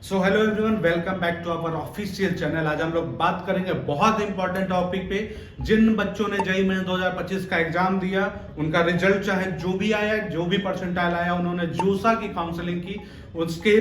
So hello everyone, welcome back to our official channel. आज हम लोग बात करेंगे बहुत इंपॉर्टेंट टॉपिक पे। जिन बच्चों ने जेईई मेंस 2025 का एग्जाम दिया, उनका रिजल्ट चाहे जो भी आया, जो भी परसेंटाइल आया, उन्होंने जूसा की काउंसलिंग की, उसके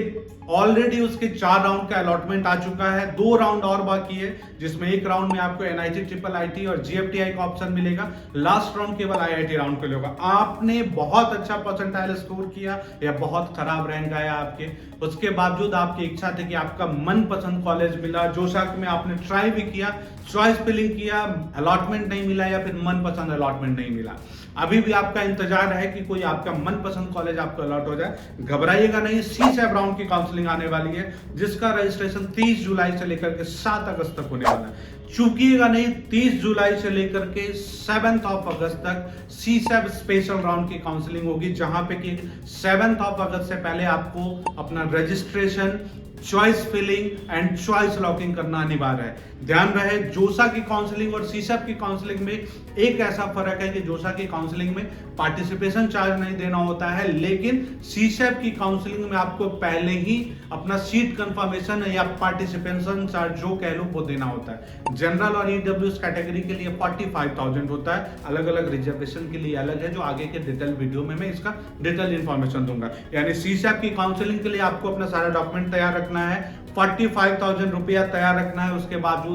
ऑलरेडी उसके 4 राउंड का अलॉटमेंट आ चुका है। 2 राउंड और बाकी है, जिसमें एक राउंड में आपको एनआईटी, ट्रिपल आईटी और जीएफटीआई का ऑप्शन मिलेगा। लास्ट राउंड केवल आईआईटी राउंड के लिए होगा। आपने बहुत अच्छा परसेंटाइल स्कोर किया या बहुत खराब रैंक आया आपके, उसके बावजूद आपकी इच्छा थी कि आपका मनपसंद कॉलेज मिला, जोशा में आपने ट्राई भी किया, चॉइस फिलिंग किया, अलॉटमेंट नहीं मिला या फिर मनपसंद अलॉटमेंट नहीं मिला, अभी भी आपका इंतजार है कि कोई आपका मनपसंद कॉलेज आपको अलॉट हो जाए। घबराइएगा नहीं, सीसैप राउंड की काउंसलिंग आने वाली है, जिसका रजिस्ट्रेशन 30 जुलाई से लेकर के 7 अगस्त तक होने वाला है। चूकिएगा नहीं, 30 जुलाई से लेकर के 7 अगस्त तक सीसैप स्पेशल राउंड की काउंसलिंग होगी, जहां पे कि 7 अगस्त से पहले आपको अपना registration, choice filling and choice locking करना अनिवार्य है। ध्यान रहे, जोसा की काउंसलिंग और सीसैप की काउंसलिंग में एक ऐसा फर्क है कि जोसा की काउंसलिंग में पार्टिसिपेशन चार्ज नहीं देना होता है, लेकिन सीसैप की काउंसलिंग में आपको पहले ही अपना सीट कंफर्मेशन या पार्टिसिपेशन चार्ज जो कह लो वो देना होता है। जनरल और ईडब्ल्यूएस कैटेगरी के लिए 45,000 होता है, अलग अलग रिजर्वेशन के लिए अलग है, जो आगे के डिटेल वीडियो में मैं इसका डिटेल इंफॉर्मेशन दूंगा। यानी सीसैप की काउंसलिंग के लिए आपको अपना सारा डॉक्यूमेंट तैयार रखना है, 45,000 रुपया तैयार रखना है, उसके बाद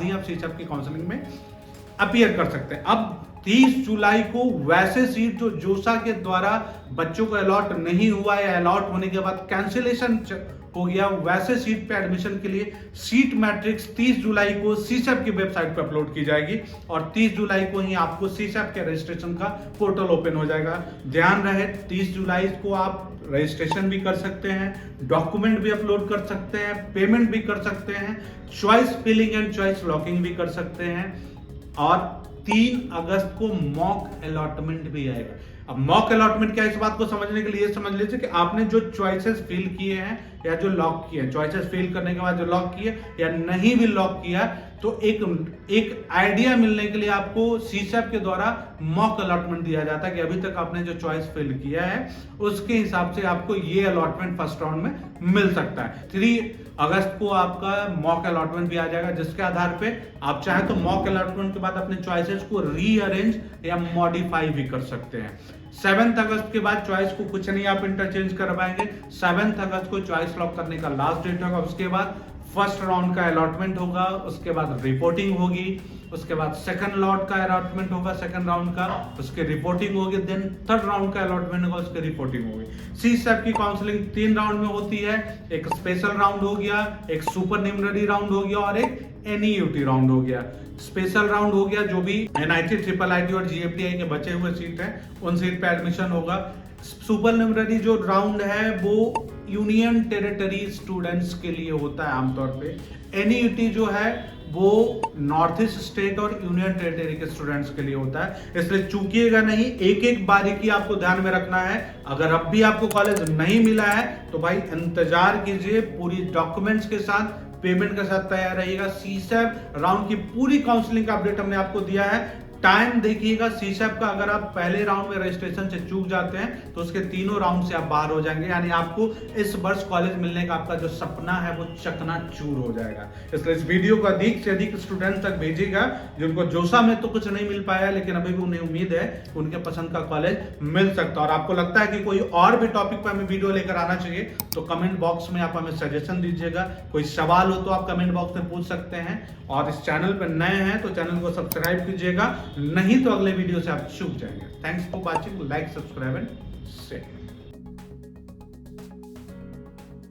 ही आप सीसैप की काउंसलिंग में अपीयर कर सकते हैं। अब 30 जुलाई को वैसे सीट जो जोसा के द्वारा बच्चों को अलॉट नहीं हुआ या अलॉट होने के बाद कैंसिलेशन हो गया, वैसे सीट पे एडमिशन के लिए सीट मैट्रिक्स 30 जुलाई को सीसैप की वेबसाइट पर अपलोड की जाएगी और 30 जुलाई को ही आपको सीसैप के रजिस्ट्रेशन का पोर्टल ओपन हो जाएगा। ध्यान रहे, 30 जुलाई को आप रजिस्ट्रेशन भी कर सकते हैं, डॉक्यूमेंट भी अपलोड कर सकते हैं, पेमेंट भी कर सकते हैं, choice filling and choice locking भी कर सकते हैं और 3 अगस्त को मॉक अलॉटमेंट भी आएगा। अब मॉक अलॉटमेंट क्या है, इस बात को समझने के लिए समझ लीजिए कि आपने जो चॉइसेस फिल किए हैं या जो लॉक किए हैं, चॉइसेस फिल करने के बाद जो लॉक किए या नहीं भी लॉक किया, तो एक आइडिया मिलने के लिए आपको सीसैप के द्वारा मॉक अलॉटमेंट दिया जाता है कि अभी तक आपने जो चॉइस फिल किया है उसके हिसाब से आपको ये अलॉटमेंट फर्स्ट राउंड में मिल सकता है। 3 अगस्त को आपका मॉक अलॉटमेंट भी आ जाएगा, जिसके आधार पे आप चाहे तो मॉक अलॉटमेंट के बाद अपने चॉइसेस को रीअरेंज या मॉडिफाई भी कर सकते हैं। 7 अगस्त के बाद चॉइस को कुछ नहीं आप इंटरचेंज कर पाएंगे। 7 अगस्त को चॉइस लॉक करने का लास्ट डेट होगा, उसके बाद फर्स्ट राउंड का अलॉटमेंट होगा, उसके बाद रिपोर्टिंग होगी, उसके बाद सेकंड लॉट का अलॉटमेंट होगा, सेकंड राउंड का, उसके रिपोर्टिंग होगी, देन थर्ड राउंड का अलॉटमेंट होगा, उसके रिपोर्टिंग होगी। सीसैप की काउंसलिंग 3 राउंड में होती है, एक स्पेशल राउंड हो गया, एक सुपर न्यूमररी राउंड हो गया और एक एनईयूटी राउंड हो गया। स्पेशल राउंड हो गया जो भी एनआईटी, ट्रिपल आईटी और जीएफटीआई के बचे हुए सीट हैं, उन सीट पे एडमिशन होगा। सुपर न्यूमररी जो राउंड है वो यूनियन टेरिटरी स्टूडेंट्स के लिए होता है आमतौर पे। एनईयूटी जो है वो नॉर्थ ईस्ट स्टेट और यूनियन टेरिटरी के स्टूडेंट्स के लिए होता है, इसलिए चूकिएगा नहीं, एक एक बारीकी आपको ध्यान में रखना है। अगर अब भी आपको कॉलेज नहीं मिला है तो भाई इंतजार कीजिए, पूरी डॉक्यूमेंट्स के साथ, पेमेंट के साथ तैयार रहिएगा। सीसैप राउंड की पूरी काउंसलिंग का अपडेट हमने आपको दिया है। टाइम देखिएगा सीसैप का, अगर आप पहले राउंड में रजिस्ट्रेशन से चूक जाते हैं तो उसके तीनों राउंड से आप बाहर हो जाएंगे, यानी आपको इस वर्ष कॉलेज मिलने का आपका जो सपना है वो चकनाचूर हो जाएगा। इसलिए इस वीडियो को अधिक से अधिक स्टूडेंट तक भेजिएगा जिनको जोसा में तो कुछ नहीं मिल पाया, लेकिन अभी भी उन्हें उम्मीद है कि उनके पसंद का कॉलेज मिल सकता है। और आपको लगता है कि कोई और भी टॉपिक पर हमें वीडियो लेकर आना चाहिए तो कमेंट बॉक्स में आप हमें सजेशन दीजिएगा। कोई सवाल हो तो आप कमेंट बॉक्स में पूछ सकते हैं, और इस चैनल पर नए हैं तो चैनल को सब्सक्राइब कीजिएगा, नहीं तो अगले वीडियो से आप चूक जाएंगे। Thanks for watching, like, subscribe and share.